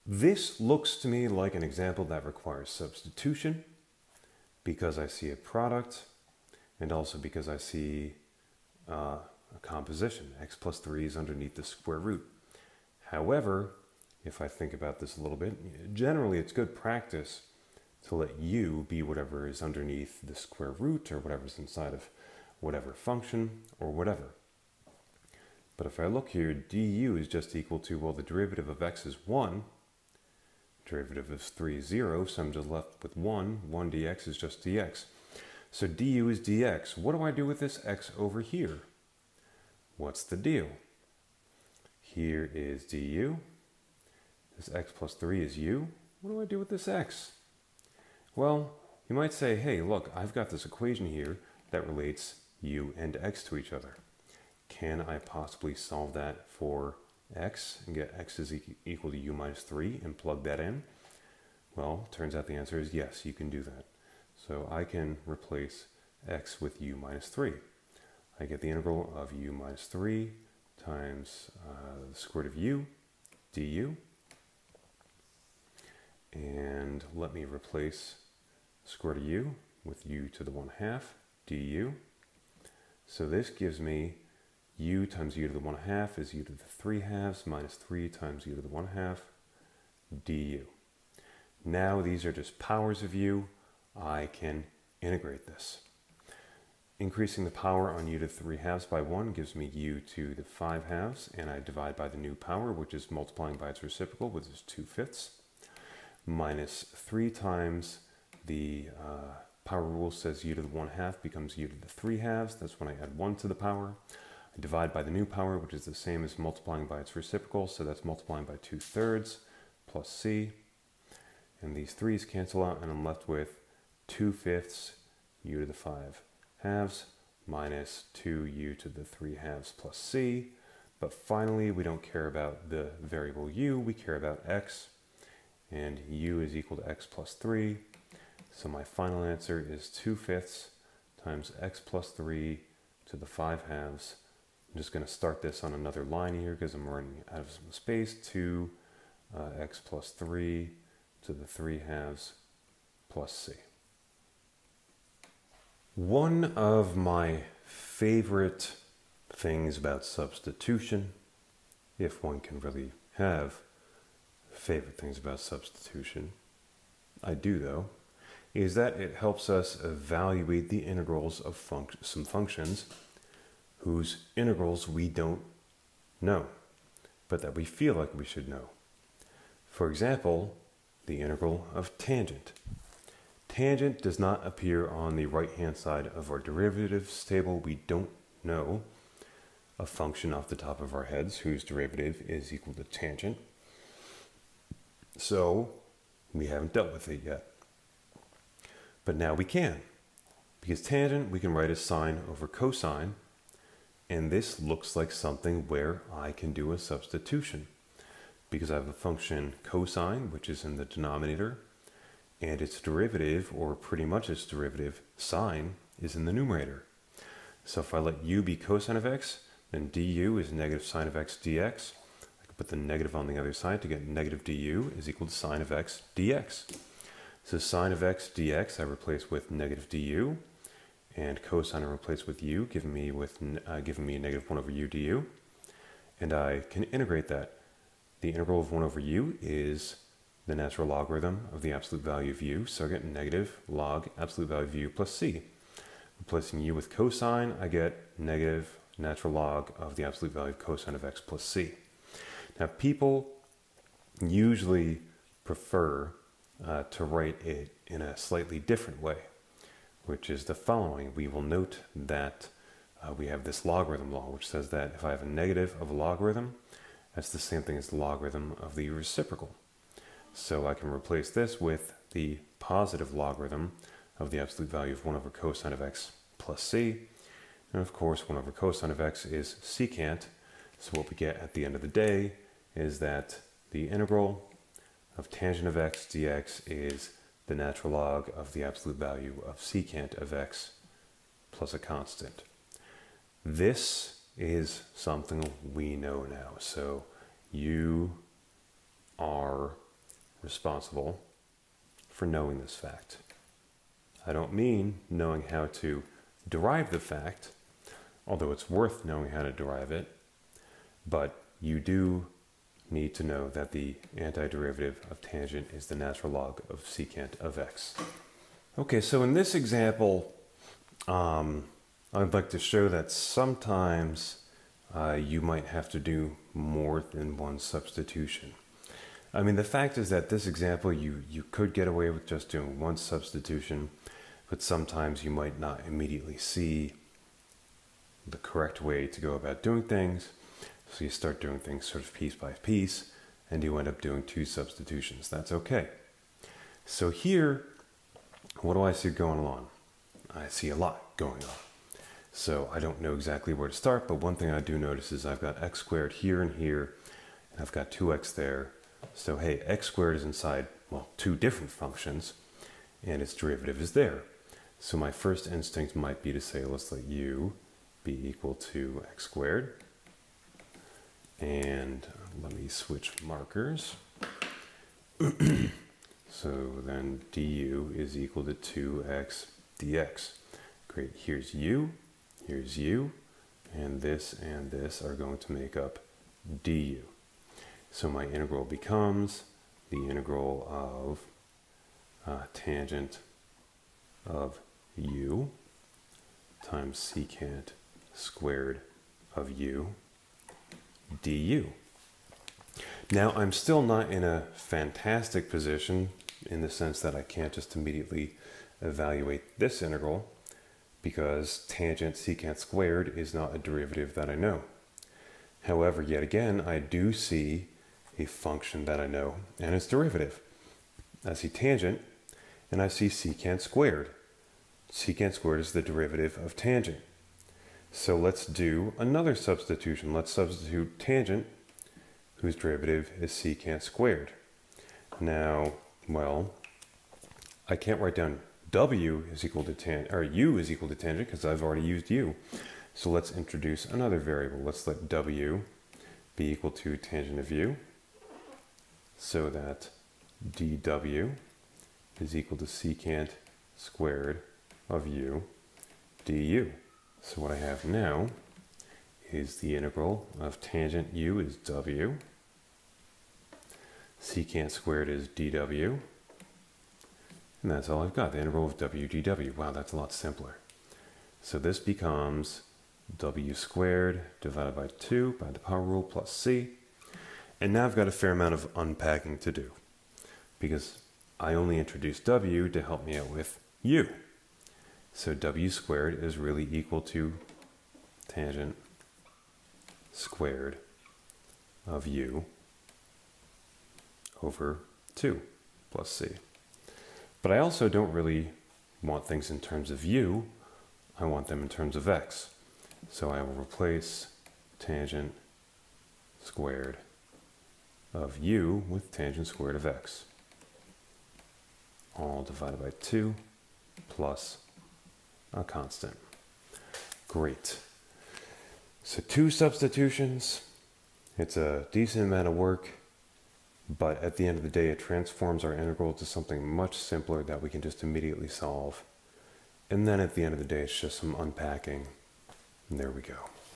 This looks to me like an example that requires substitution because I see a product and also because I see a composition. X plus 3 is underneath the square root. However, if I think about this a little bit, generally it's good practice to let u be whatever is underneath the square root or whatever's inside of whatever function or whatever. But if I look here, du is just equal to, well, the derivative of x is 1, derivative of 3 is 0, so I'm just left with 1. 1 dx is just dx. So du is dx. What do I do with this x over here? What's the deal? Here is du. This x plus 3 is u. What do I do with this x? Well, you might say, hey, look, I've got this equation here that relates u and x to each other. Can I possibly solve that for x and get x is equal to u minus 3 and plug that in? Well, turns out the answer is yes, you can do that. So I can replace x with u minus 3. I get the integral of u minus 3 times the square root of u du. And let me replace square root of u with u to the 1/2 du. So this gives me u times u to the 1/2 is u to the 3/2 minus 3 times u to the 1/2 du. Now these are just powers of u. I can integrate this. Increasing the power on u to the 3/2 by 1 gives me u to the 5/2, and I divide by the new power, which is multiplying by its reciprocal, which is 2/5, minus 3 times the power rule says u to the 1/2 becomes u to the 3/2. That's when I add 1 to the power. I divide by the new power, which is the same as multiplying by its reciprocal, so that's multiplying by 2/3 plus c. And these 3's cancel out, and I'm left with 2/5 u to the 5/2 minus 2u to the 3/2 plus c. But finally, we don't care about the variable u, we care about x. And u is equal to x plus 3. So my final answer is 2/5 times x plus 3 to the 5/2. I'm just going to start this on another line here because I'm running out of some space. 2 x plus 3 to the 3/2 plus c. One of my favorite things about substitution, if one can really have favorite things about substitution, I do though, is that it helps us evaluate the integrals of some functions whose integrals we don't know, but that we feel like we should know. For example, the integral of tangent. Tangent does not appear on the right-hand side of our derivatives table. We don't know a function off the top of our heads whose derivative is equal to tangent. So we haven't dealt with it yet. But now we can. Because tangent we can write as sine over cosine, and this looks like something where I can do a substitution. Because I have a function cosine, which is in the denominator, and its derivative, or pretty much its derivative, sine, is in the numerator. So if I let u be cosine of x, then du is negative sine of x dx. I can put the negative on the other side to get negative du is equal to sine of x dx. So sine of x dx I replace with negative du, and cosine I replace with u, giving me a negative 1 over u du. And I can integrate that. The integral of 1 over u is the natural logarithm of the absolute value of u, so I get negative log absolute value of u plus c. Replacing u with cosine, I get negative natural log of the absolute value of cosine of x plus c. Now people usually prefer to write it in a slightly different way, which is the following. We will note that we have this logarithm law, which says that if I have a negative of a logarithm, that's the same thing as the logarithm of the reciprocal. So I can replace this with the positive logarithm of the absolute value of 1 over cosine of x plus c. And of course, 1 over cosine of x is secant. So what we get at the end of the day is that the integral of tangent of x dx is the natural log of the absolute value of secant of x plus a constant. This is something we know now. So you are responsible for knowing this fact. I don't mean knowing how to derive the fact, although it's worth knowing how to derive it, but you do need to know that the antiderivative of tangent is the natural log of secant of x. Okay, so in this example, I'd like to show that sometimes you might have to do more than one substitution. I mean, the fact is that this example, you could get away with just doing one substitution, but sometimes you might not immediately see the correct way to go about doing things. So you start doing things sort of piece by piece, and you end up doing two substitutions. That's okay. So here, what do I see going on? I see a lot going on. So I don't know exactly where to start, but one thing I do notice is I've got x squared here and here, and I've got 2x there. So hey, x squared is inside, well, two different functions, and its derivative is there. So my first instinct might be to say, let's let u be equal to x squared. And let me switch markers. So then du is equal to 2x dx. Great, here's u, and this are going to make up du. So my integral becomes the integral of tangent of u times secant squared of u du. Now, I'm still not in a fantastic position in the sense that I can't just immediately evaluate this integral, because tangent secant squared is not a derivative that I know. However, yet again, I do see a function that I know and its derivative. I see tangent and I see secant squared. Secant squared is the derivative of tangent. So let's do another substitution. Let's substitute tangent, whose derivative is secant squared. Now, well, I can't write down w is equal to tangent, or u is equal to tangent, because I've already used u. So let's introduce another variable. Let's let w be equal to tangent of u, so that dw is equal to secant squared of u du. So what I have now is the integral of tangent u is w, secant squared is dw, and that's all I've got, the integral of w dw. Wow, that's a lot simpler. So this becomes w squared divided by 2 by the power rule plus c. And now I've got a fair amount of unpacking to do, because I only introduced w to help me out with u. So w squared is really equal to tangent squared of u over 2 plus c. But I also don't really want things in terms of u, I want them in terms of x. So I will replace tangent squared of u with tangent squared of x, all divided by 2 plus a constant. Great. So two substitutions. It's a decent amount of work, but at the end of the day, it transforms our integral to something much simpler that we can just immediately solve. And then at the end of the day, it's just some unpacking. And there we go.